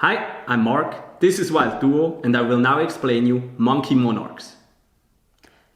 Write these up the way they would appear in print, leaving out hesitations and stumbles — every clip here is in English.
Hi, I'm Mark, this is Wild Duo, and I will now explain you Monkey Monarchs.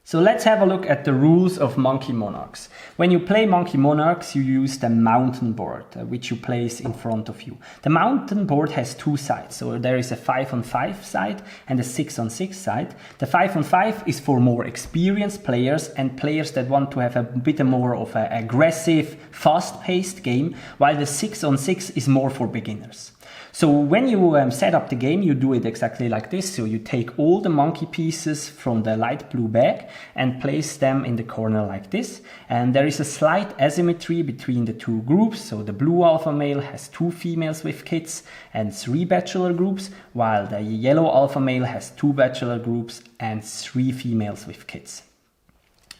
So let's have a look at the rules of Monkey Monarchs. When you play Monkey Monarchs, you use the mountain board, which you place in front of you. The mountain board has two sides, so there is a 5-on-5 side and a 6-on-6 side. The 5-on-5 is for more experienced players and players that want to have a bit more of an aggressive, fast-paced game, while the 6-on-6 is more for beginners. So when you set up the game, you do it exactly like this. So you take all the monkey pieces from the light blue bag and place them in the corner like this. And there is a slight asymmetry between the two groups. So the blue alpha male has 2 females with kids and 3 bachelor groups, while the yellow alpha male has 2 bachelor groups and 3 females with kids.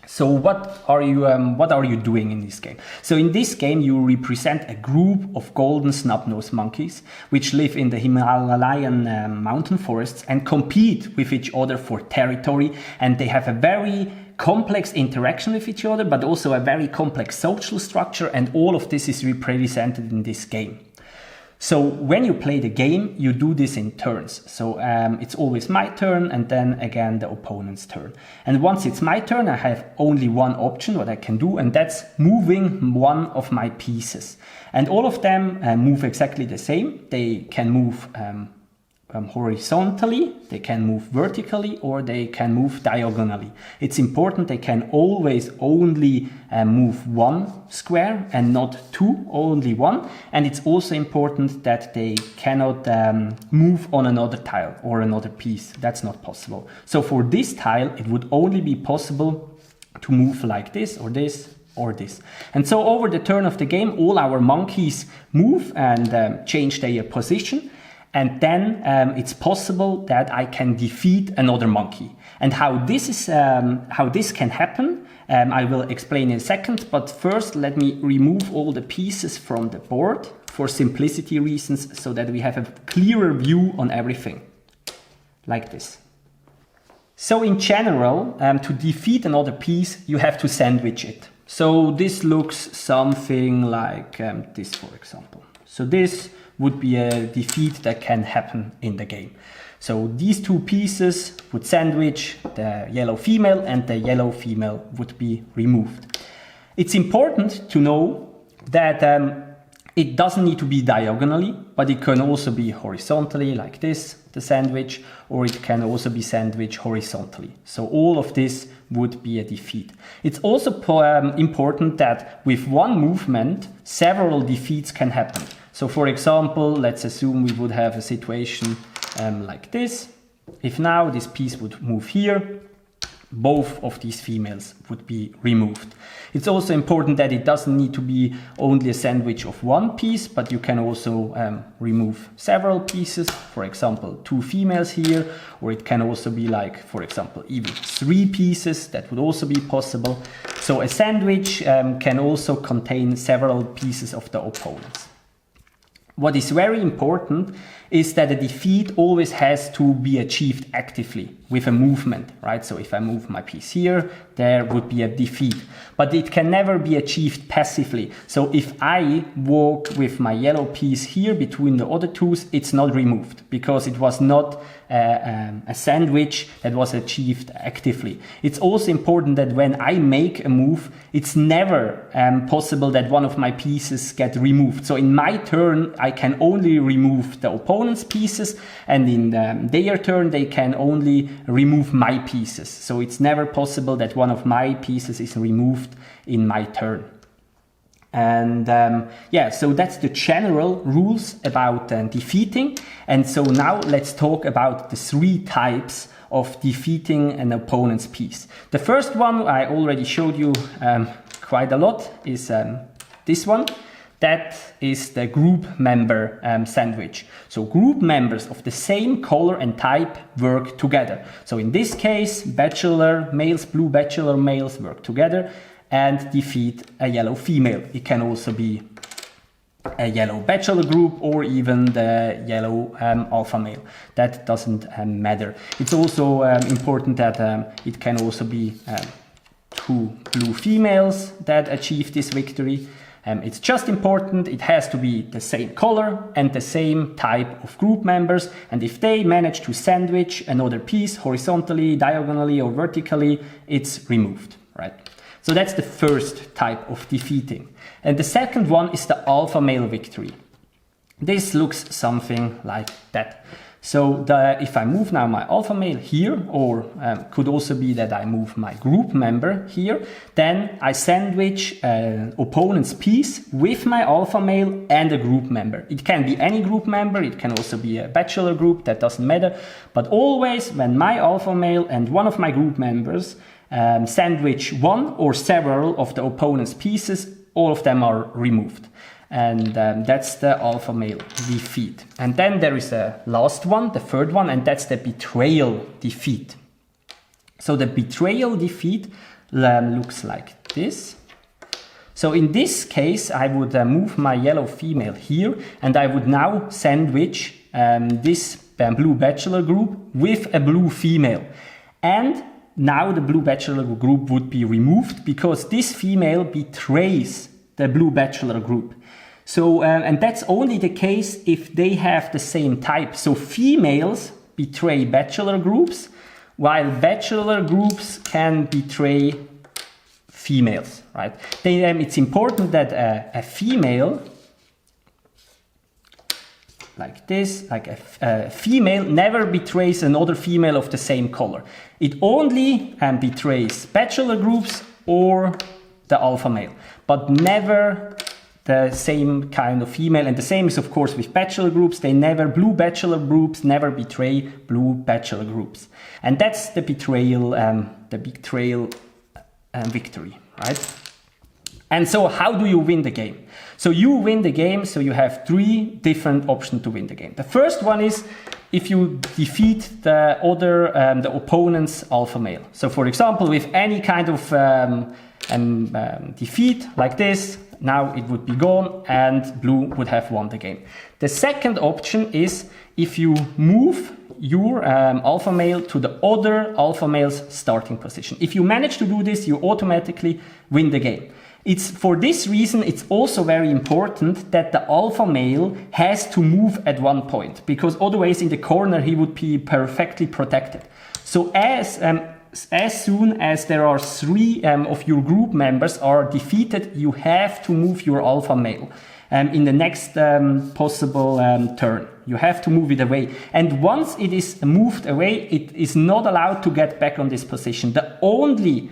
So what are you doing in this game? So in this game you represent a group of golden snub-nosed monkeys which live in the Himalayan mountain forests and compete with each other for territory, and they have a very complex interaction with each other, but also a very complex social structure, and all of this is represented in this game. So when you play the game, you do this in turns. So it's always my turn and then again the opponent's turn. And once it's my turn, I have only one option what I can do, and that's moving one of my pieces. And all of them move exactly the same. They can move horizontally, they can move vertically, or they can move diagonally. It's important they can always only move one square and not 2, only 1. And it's also important that they cannot move on another tile or another piece. That's not possible. So for this tile, it would only be possible to move like this or this or this. And so over the turn of the game, all our monkeys move and change their position. And then it's possible that I can defeat another monkey. And how this can happen, I will explain in a second. But first, let me remove all the pieces from the board for simplicity reasons, so that we have a clearer view on everything, like this. So in general, to defeat another piece, you have to sandwich it. So this looks something like this, for example. So this would be a defeat that can happen in the game. So these 2 pieces would sandwich the yellow female, and the yellow female would be removed. It's important to know that it doesn't need to be diagonally, but it can also be horizontally like this, the sandwich, or it can also be sandwiched horizontally. So all of this would be a defeat. It's also important that with one movement, several defeats can happen. So for example, let's assume we would have a situation like this. If now this piece would move here, both of these females would be removed. It's also important that it doesn't need to be only a sandwich of one piece, but you can also remove several pieces. For example, 2 females here, or it can also be like, for example, even 3 pieces. That would also be possible. So a sandwich can also contain several pieces of the opponents. What is very important is that a defeat always has to be achieved actively with a movement, right? So if I move my piece here, there would be a defeat. But it can never be achieved passively. So if I walk with my yellow piece here between the other 2s, it's not removed because it was not a sandwich that was achieved actively. It's also important that when I make a move, it's never possible that one of my pieces get removed. So in my turn, I can only remove the opponent's pieces, and in their turn, they can only remove my pieces. So it's never possible that one of my pieces is removed in my turn. And yeah, so that's the general rules about defeating. And so now let's talk about the 3 types of defeating an opponent's piece. The first one I already showed you quite a lot is this one. That is the group member sandwich. So group members of the same color and type work together. So in this case, bachelor males, blue bachelor males work together and defeat a yellow female. It can also be a yellow bachelor group or even the yellow alpha male. That doesn't matter. It's also important that it can also be 2 blue females that achieve this victory. It's just important, it has to be the same color and the same type of group members, and if they manage to sandwich another piece horizontally, diagonally or vertically, it's removed, right? So that's the first type of defeating. And the second one is the alpha male victory. This looks something like that. So if I move now my alpha male here, or could also be that I move my group member here, then I sandwich an opponent's piece with my alpha male and a group member. It can be any group member, it can also be a bachelor group, that doesn't matter. But always when my alpha male and one of my group members sandwich one or several of the opponent's pieces, all of them are removed. And that's the alpha male defeat. And then there is a last one, the third one, and that's the betrayal defeat. So the betrayal defeat looks like this. So in this case, I would move my yellow female here, and I would now sandwich this blue bachelor group with a blue female. And now the blue bachelor group would be removed because this female betrays the blue bachelor group. So, and that's only the case if they have the same type. So females betray bachelor groups, while bachelor groups can betray females, right? It's important that a female, like this, like a female never betrays another female of the same color. It only betrays bachelor groups or the alpha male, but never the same kind of female. And the same is of course with bachelor groups. Blue bachelor groups never betray blue bachelor groups. And that's the betrayal victory, right? And so how do you win the game? So you win the game, so you have three different options to win the game. The first one is if you defeat the opponent's alpha male. So for example, with any kind of defeat like this, now it would be gone and blue would have won the game. The second option is if you move your alpha male to the other alpha male's starting position. If you manage to do this, you automatically win the game. It's for this reason, it's also very important that the alpha male has to move at one point, because otherwise in the corner he would be perfectly protected. So as soon as there are three of your group members are defeated, you have to move your alpha male in the next possible turn. You have to move it away. And once it is moved away, it is not allowed to get back on this position. The only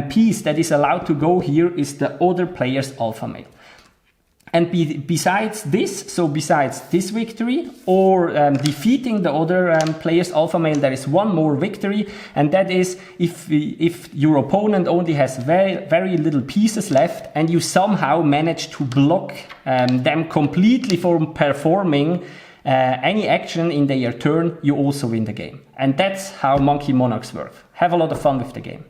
piece that is allowed to go here is the other player's alpha male. And besides this, so besides this victory or defeating the other player's alpha male, there is one more victory, and that is if your opponent only has very, very little pieces left and you somehow manage to block them completely from performing any action in their turn, you also win the game. And that's how Monkey Monarchs work. Have a lot of fun with the game.